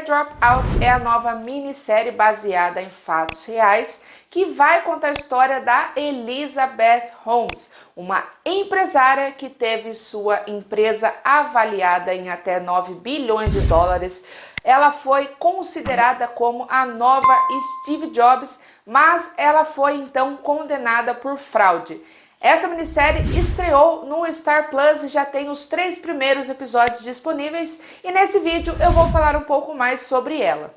Dropout é a nova minissérie baseada em fatos reais que vai contar a história da Elizabeth Holmes, uma empresária que teve sua empresa avaliada em até 9 bilhões de dólares. Ela foi considerada como a nova Steve Jobs, mas ela foi então condenada por fraude. Essa minissérie estreou no Star Plus e já tem os 3 primeiros episódios disponíveis, e nesse vídeo eu vou falar um pouco mais sobre ela.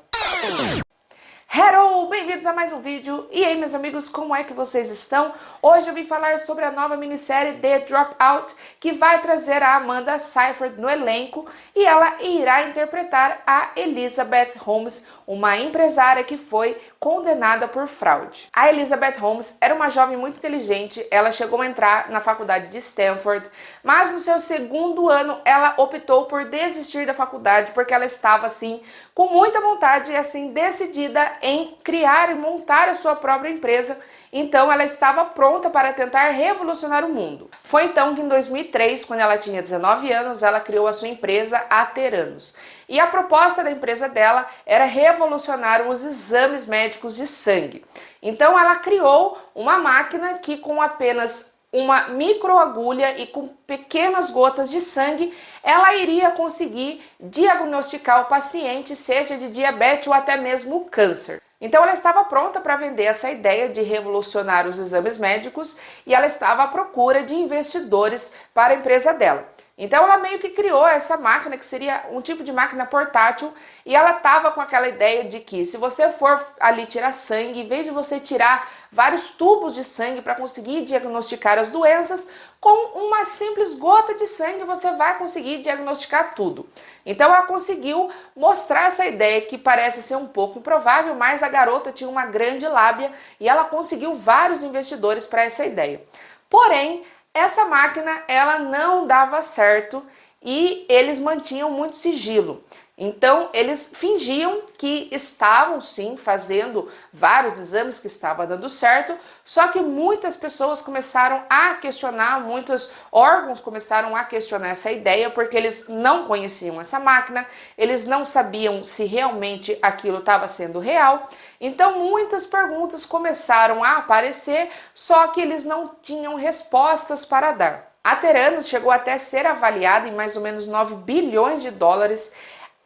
Hello, bem-vindos a mais um vídeo. E aí, meus amigos, como é que vocês estão? Hoje eu vim falar sobre a nova minissérie The Dropout, que vai trazer a Amanda Seyfried no elenco e ela irá interpretar a Elizabeth Holmes, uma empresária que foi condenada por fraude. A Elizabeth Holmes era uma jovem muito inteligente, ela chegou a entrar na faculdade de Stanford, mas no seu segundo ano ela optou por desistir da faculdade porque ela estava assim com muita vontade e assim decidida em criar e montar a sua própria empresa. Então ela estava pronta para tentar revolucionar o mundo. Foi então que em 2003, quando ela tinha 19 anos, ela criou a sua empresa, a Theranos. E a proposta da empresa dela era revolucionar os exames médicos de sangue. Então ela criou uma máquina que com apenas uma microagulha e com pequenas gotas de sangue, ela iria conseguir diagnosticar o paciente, seja de diabetes ou até mesmo câncer. Então ela estava pronta para vender essa ideia de revolucionar os exames médicos e ela estava à procura de investidores para a empresa dela. Então ela meio que criou essa máquina, que seria um tipo de máquina portátil, e ela estava com aquela ideia de que se você for ali tirar sangue, em vez de você tirar vários tubos de sangue para conseguir diagnosticar as doenças, com uma simples gota de sangue você vai conseguir diagnosticar tudo. Então ela conseguiu mostrar essa ideia que parece ser um pouco improvável, mas a garota tinha uma grande lábia e ela conseguiu vários investidores para essa ideia. Porém, essa máquina ela não dava certo e eles mantinham muito sigilo. Então eles fingiam que estavam sim fazendo vários exames, que estava dando certo, só que muitas pessoas começaram a questionar, muitos órgãos começaram a questionar essa ideia, porque eles não conheciam essa máquina, eles não sabiam se realmente aquilo estava sendo real. Então muitas perguntas começaram a aparecer, só que eles não tinham respostas para dar. A Theranos chegou até ser avaliada em mais ou menos 9 bilhões de dólares.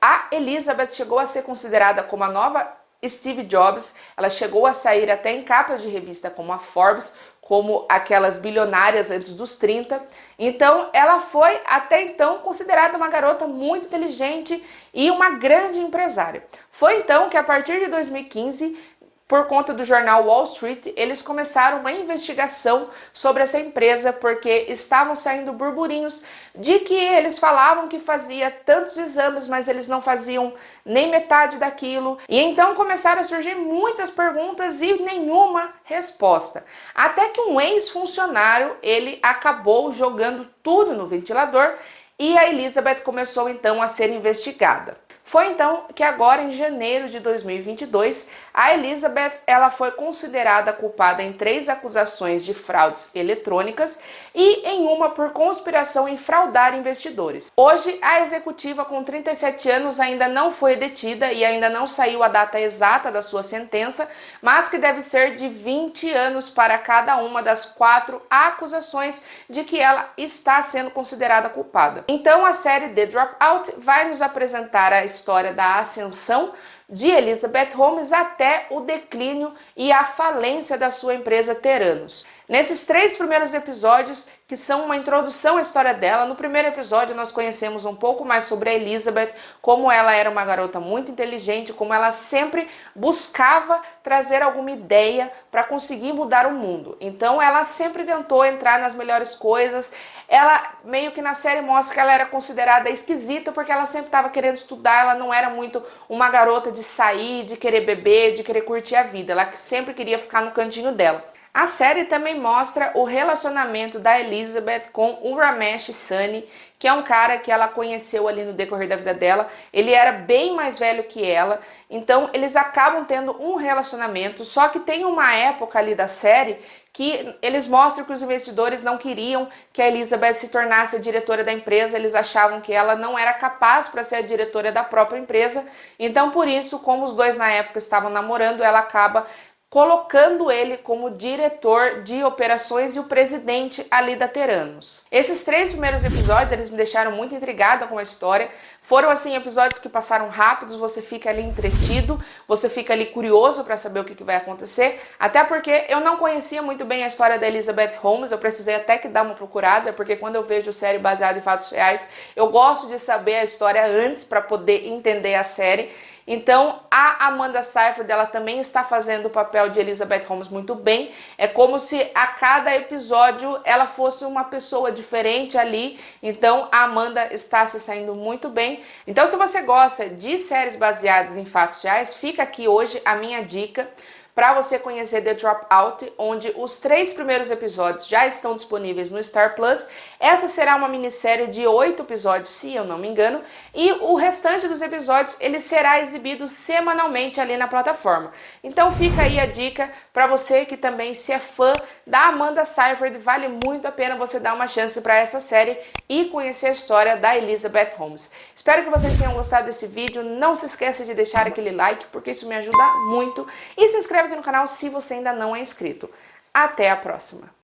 A Elizabeth chegou a ser considerada como a nova Steve Jobs, ela chegou a sair até em capas de revista como a Forbes, como aquelas bilionárias antes dos 30. Então ela foi até então considerada uma garota muito inteligente e uma grande empresária. Foi então que a partir de 2015, por conta do jornal Wall Street, eles começaram uma investigação sobre essa empresa, porque estavam saindo burburinhos de que eles falavam que fazia tantos exames, mas eles não faziam nem metade daquilo. E então começaram a surgir muitas perguntas e nenhuma resposta. Até que um ex-funcionário, ele acabou jogando tudo no ventilador e a Elizabeth começou então a ser investigada. Foi então que agora em janeiro de 2022, a Elizabeth ela foi considerada culpada em 3 acusações de fraudes eletrônicas e em uma por conspiração em fraudar investidores. Hoje, a executiva com 37 anos ainda não foi detida e ainda não saiu a data exata da sua sentença, mas que deve ser de 20 anos para cada uma das 4 acusações de que ela está sendo considerada culpada. Então a série The Dropout vai nos apresentar a história da ascensão de Elizabeth Holmes até o declínio e a falência da sua empresa Theranos. Nesses 3 primeiros episódios, que são uma introdução à história dela, no primeiro episódio nós conhecemos um pouco mais sobre a Elizabeth, como ela era uma garota muito inteligente, como ela sempre buscava trazer alguma ideia para conseguir mudar o mundo. Então ela sempre tentou entrar nas melhores coisas. Ela meio que na série mostra que ela era considerada esquisita porque ela sempre estava querendo estudar, ela não era muito uma garota de sair, de querer beber, de querer curtir a vida, ela sempre queria ficar no cantinho dela. A série também mostra o relacionamento da Elizabeth com o Ramesh Sani, que é um cara que ela conheceu ali no decorrer da vida dela. Ele era bem mais velho que ela, então eles acabam tendo um relacionamento, só que tem uma época ali da série que eles mostram que os investidores não queriam que a Elizabeth se tornasse a diretora da empresa, eles achavam que ela não era capaz para ser a diretora da própria empresa, então por isso, como os dois na época estavam namorando, ela acaba colocando ele como diretor de operações e o presidente ali da Theranos. Esses 3 primeiros episódios, eles me deixaram muito intrigada com a história. Foram, assim, episódios que passaram rápidos, você fica ali entretido, você fica ali curioso para saber o que vai acontecer, até porque eu não conhecia muito bem a história da Elizabeth Holmes, eu precisei até que dar uma procurada, porque quando eu vejo série baseada em fatos reais, eu gosto de saber a história antes para poder entender a série. Então, a Amanda Seyfried, ela também está fazendo o papel de Elizabeth Holmes muito bem. É como se a cada episódio ela fosse uma pessoa diferente ali. Então, a Amanda está se saindo muito bem. Então, se você gosta de séries baseadas em fatos reais, fica aqui hoje a minha dica para você conhecer The Dropout, onde os 3 primeiros episódios já estão disponíveis no Star Plus. Essa será uma minissérie de 8 episódios, se eu não me engano, e o restante dos episódios ele será exibido semanalmente ali na plataforma. Então fica aí a dica para você que também se é fã da Amanda Seyfried, vale muito a pena você dar uma chance para essa série e conhecer a história da Elizabeth Holmes. Espero que vocês tenham gostado desse vídeo, não se esqueça de deixar aquele like, porque isso me ajuda muito, e se inscreve aqui no canal se você ainda não é inscrito. Até a próxima!